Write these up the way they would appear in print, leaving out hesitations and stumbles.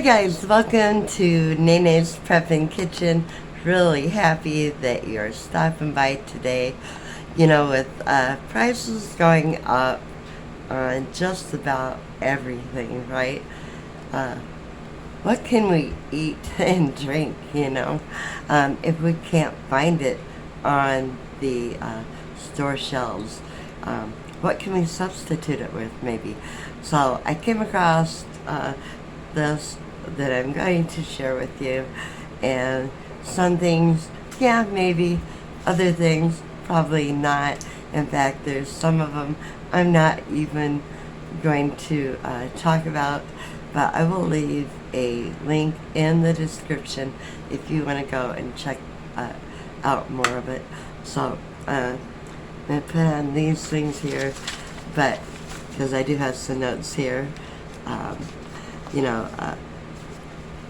guys, welcome to Nayna's Prepping Kitchen. Really happy that you're stopping by today. You know, with prices going up on just about everything, right? What can we eat and drink, if we can't find it on the store shelves? What can we substitute it with, maybe? So I came across this that I'm going to share with you, and some things, yeah, maybe. Other things, probably not. In fact, there's some of them I'm not even going to talk about, but I will leave a link in the description if you want to go and check out more of it. So I'm going to put on these things here, but because I do have some notes here,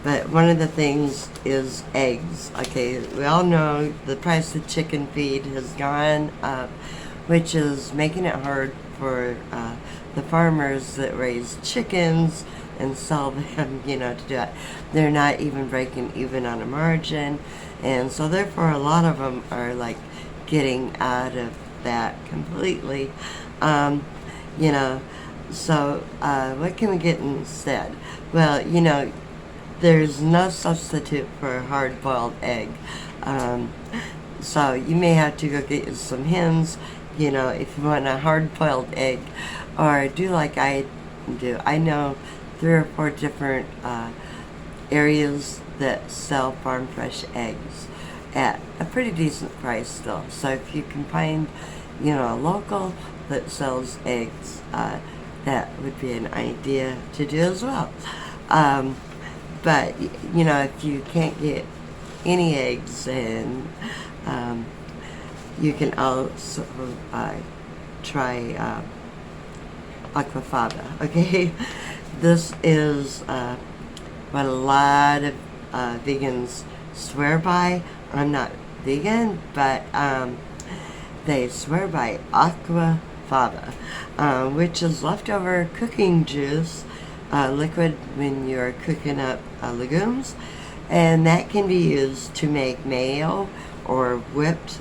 but one of the things is eggs. Okay, we all know the price of chicken feed has gone up, which is making it hard for the farmers that raise chickens and sell them, to do it. They're not even breaking even on a margin, and so therefore a lot of them are like getting out of that completely. So what can we get instead? Well, there's no substitute for a hard-boiled egg. So you may have to go get you some hens, if you want a hard-boiled egg, or do like I do. I know 3 or 4 different areas that sell farm fresh eggs at a pretty decent price still. So if you can find, a local that sells eggs, that would be an idea to do as well. But, if you can't get any eggs, and you can also try aquafaba, okay? This is what a lot of vegans swear by. I'm not vegan, but they swear by aquafaba, which is leftover cooking juice, liquid when you're cooking up legumes, and that can be used to make mayo or whipped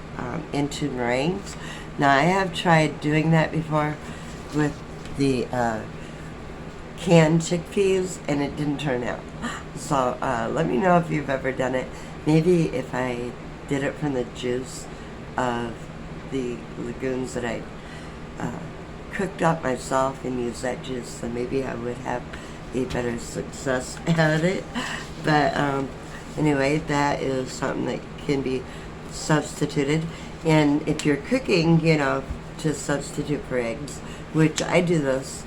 into meringues. Now, I have tried doing that before with the canned chickpeas, and it didn't turn out. So let me know if you've ever done it. Maybe if I did it from the juice of the legumes that I cooked up myself and used that juice, then maybe I would have a better success at it. But anyway, that is something that can be substituted. And if you're cooking, to substitute for eggs, which I do this,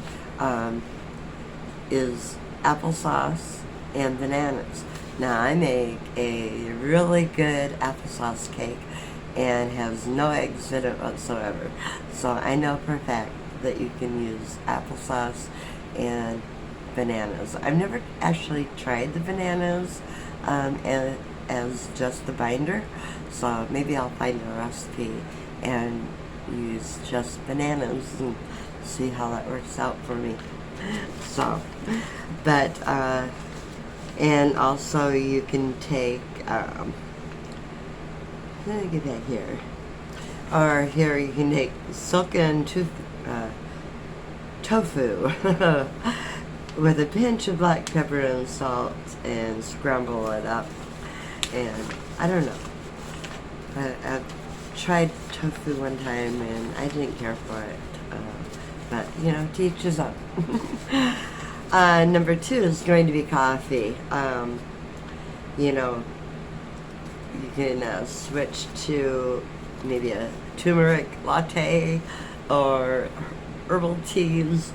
is applesauce and bananas. Now, I make a really good applesauce cake and has no eggs in it whatsoever. So I know for a fact that you can use applesauce and bananas. I've never actually tried the bananas as just the binder, so maybe I'll find a recipe and use just bananas and see how that works out for me. So, but and also you can take let me get back here. Or here you can take silken tofu with a pinch of black pepper and salt and scramble it up. And I don't know. I've tried tofu one time and I didn't care for it. But, to each his own. Number 2 is going to be coffee. You can switch to maybe a turmeric latte or herbal teas.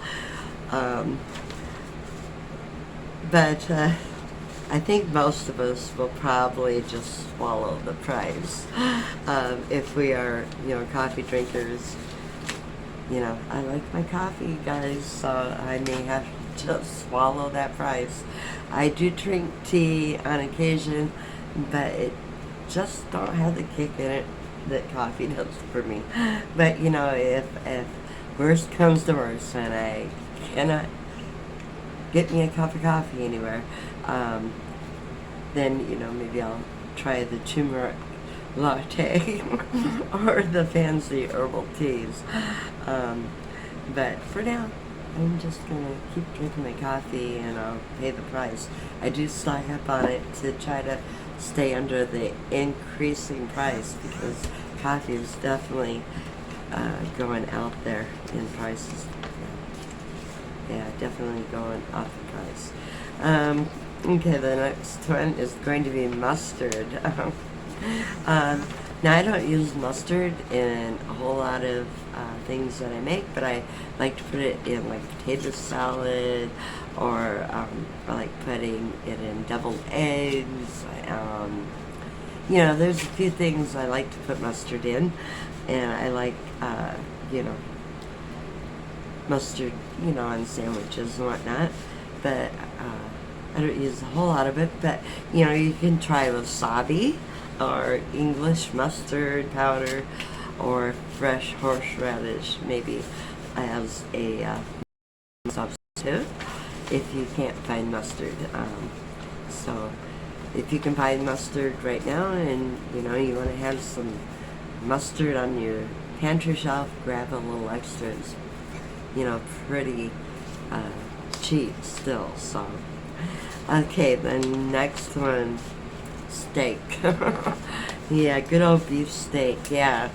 But I think most of us will probably just swallow the price. If we are, coffee drinkers. I like my coffee, guys, so I may have to just swallow that price. I do drink tea on occasion, but it just don't have the kick in it that coffee does for me. But, if worst comes to worst and I cannot get me a cup of coffee anywhere, then maybe I'll try the turmeric latte or the fancy herbal teas. But for now, I'm just gonna keep drinking my coffee and I'll pay the price. I do stock up on it to try to stay under the increasing price, because coffee is definitely going out there in prices. Yeah, definitely going up in price. Okay, the next one is going to be mustard. Now, I don't use mustard in a whole lot of things that I make, but I like to put it in like potato salad, or I like putting it in deviled eggs. There's a few things I like to put mustard in, and I like, mustard, on sandwiches and whatnot, but I don't use a whole lot of it. But you can try wasabi or English mustard powder or fresh horseradish maybe as a substitute if you can't find mustard. So if you can find mustard right now, and you want to have some mustard on your pantry shelf, grab a little extra. It's pretty cheap still. So okay, the next one, steak. Yeah, good old beef steak. Yeah.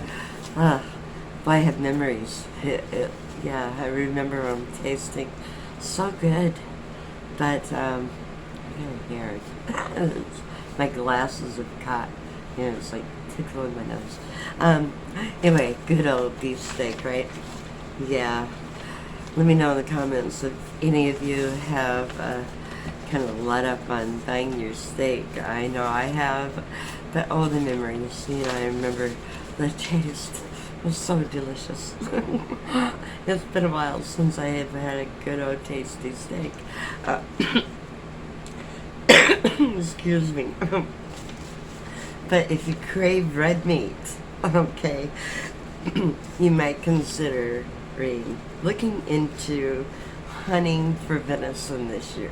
Boy, I have memories. Yeah, I remember them tasting so good. But I'm kind of hairy. My glasses have caught. It's like tickling my nose. Anyway, good old beef steak, right? Yeah. Let me know in the comments if any of you have kind of let up on buying your steak. I know I have, but all the memories. I remember the taste was so delicious. It's been a while since I have had a good old tasty steak. Excuse me. But if you crave red meat, okay, you might consider looking into hunting for venison this year.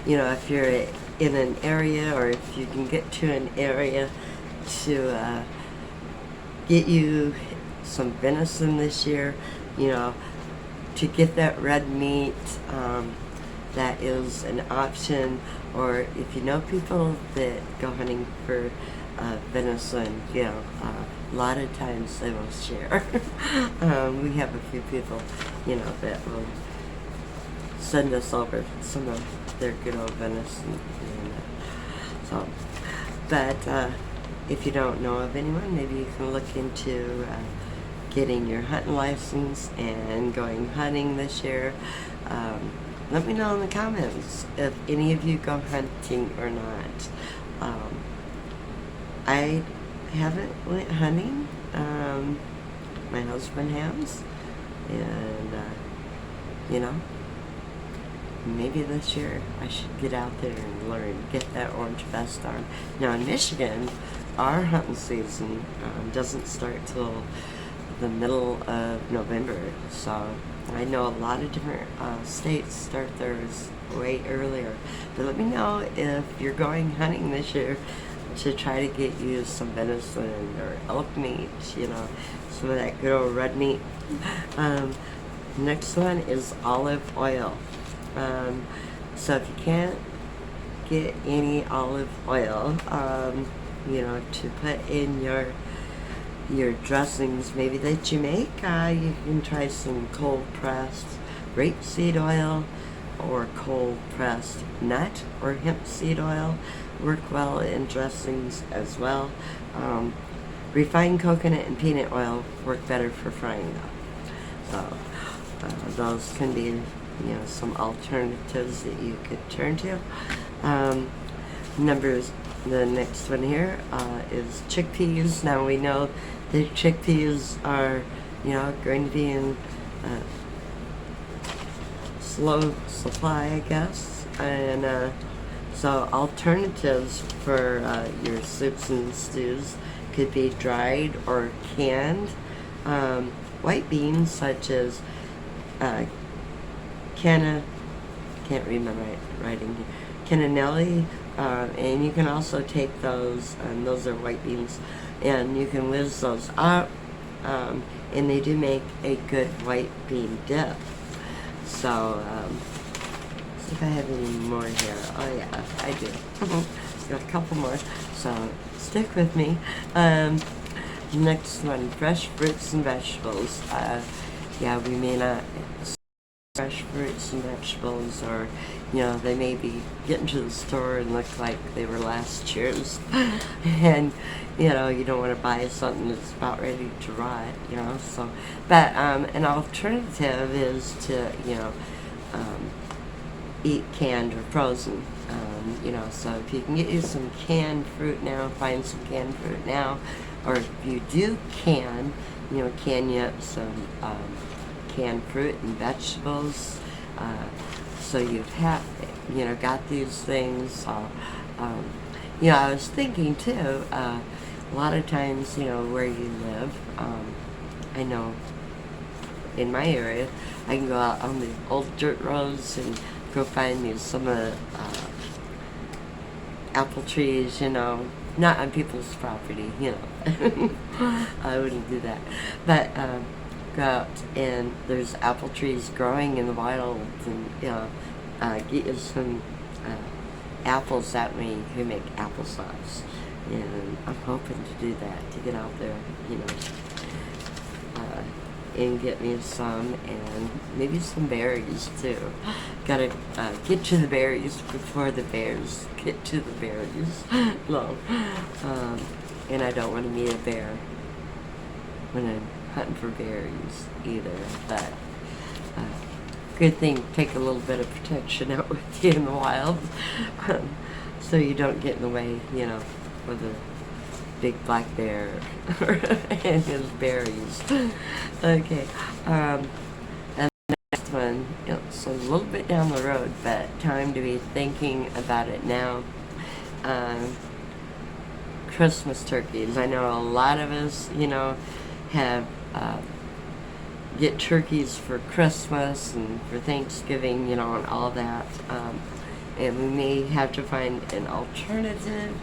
If you're in an area, or if you can get to an area to get you some venison this year, to get that red meat, that is an option. Or if you know people that go hunting for venison, a lot of times they will share. We have a few people, that will send us over some of their good old venison. But if you don't know of anyone, maybe you can look into getting your hunting license and going hunting this year. Let me know in the comments if any of you go hunting or not. I haven't went hunting. My husband has, and maybe this year I should get out there and learn, get that orange vest on. Now in Michigan, our hunting season doesn't start till the middle of November, so I know a lot of different states start theirs way earlier. But let me know if you're going hunting this year to try to get you some venison or elk meat, some of that good old red meat. Next one is olive oil. So if you can't get any olive oil, to put in your dressings maybe that you make, you can try some cold pressed rapeseed oil or cold pressed nut or hemp seed oil. Work well in dressings as well. Refined coconut and peanut oil work better for frying though. So those can be some alternatives that you could turn to. The next one here is chickpeas. Now we know that chickpeas are going to be in slow supply, I guess, and so alternatives for your soups and stews could be dried or canned white beans, such as canna, can't read my writing here, cannellini, and you can also take those, and those are white beans, and you can whiz those up, and they do make a good white bean dip. So, see if I have any more here. Oh yeah, I do. Got a couple more, so stick with me. Next one, fresh fruits and vegetables. Yeah, we may not fresh fruits and vegetables, or they may be getting to the store and look like they were last year's, and you don't want to buy something that's about ready to rot, so, but an alternative is to eat canned or frozen, so if you can get you some canned fruit now, find some canned fruit now, or if you do can you up some canned fruit and vegetables, so you've got these things. I was thinking too, a lot of times, where you live, I know in my area, I can go out on the old dirt roads and go find some of the apple trees, not on people's property, I wouldn't do that, but go out and there's apple trees growing in the wild, and get you some apples. That way you can make applesauce, and I'm hoping to do that, to get out there, and get me some, and maybe some berries too. Gotta get to the berries before the bears get to the berries. No, and I don't want to meet a bear when I'm hunting for berries either, but good thing, take a little bit of protection out with you in the wild, so you don't get in the way, with a big black bear and his berries. Okay, and the next one, it's a little bit down the road, but time to be thinking about it now. Christmas turkeys. I know a lot of us, have get turkeys for Christmas and for Thanksgiving, and all that. And we may have to find an alternative,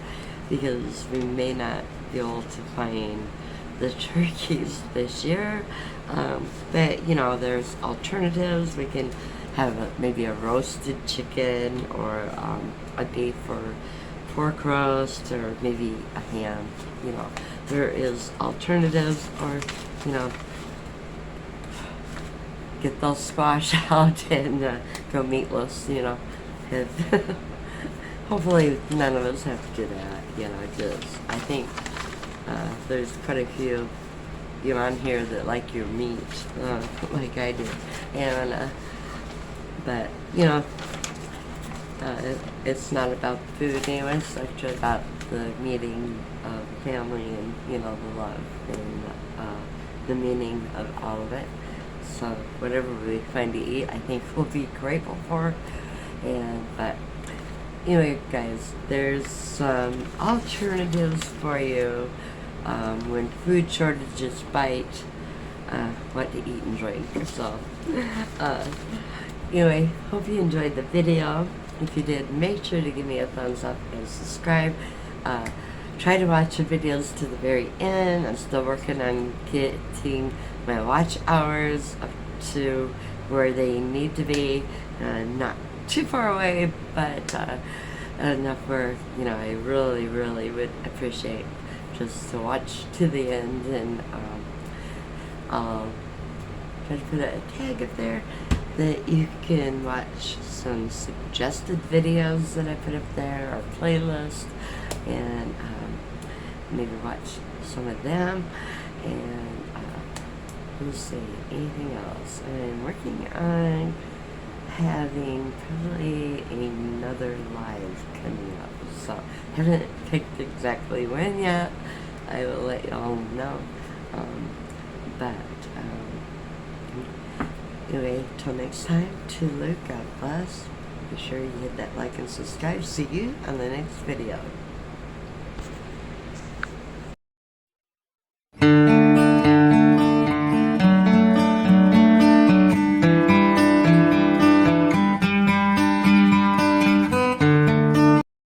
because we may not be able to find the turkeys this year. But there's alternatives. We can have maybe a roasted chicken, or a beef or pork roast, or maybe a ham. There is alternatives, or get those squash out and go meatless. Hopefully none of us have to do that. Just I think there's quite a few on here that like your meat, like I do, and but it's not about the food anyway. It's actually about the meeting of family, and the love, and the meaning of all of it. So whatever we find to eat, I think we'll be grateful for. But anyway, guys, there's some alternatives for you when food shortages bite. What to eat and drink. So anyway, hope you enjoyed the video. If you did, make sure to give me a thumbs up and subscribe. Try to watch the videos to the very end. I'm still working on getting my watch hours up to where they need to be. Not too far away, but enough where I really, really would appreciate just to watch to the end, and I'll try to put a tag up there that you can watch some suggested videos that I put up there, or playlist, and maybe watch some of them. And let's see, anything else? I'm working on having probably another live coming up, so haven't picked exactly when yet. I will let y'all know. But anyway, till next time, toodaloo, God bless. Be sure you hit that like and subscribe. See you on the next video.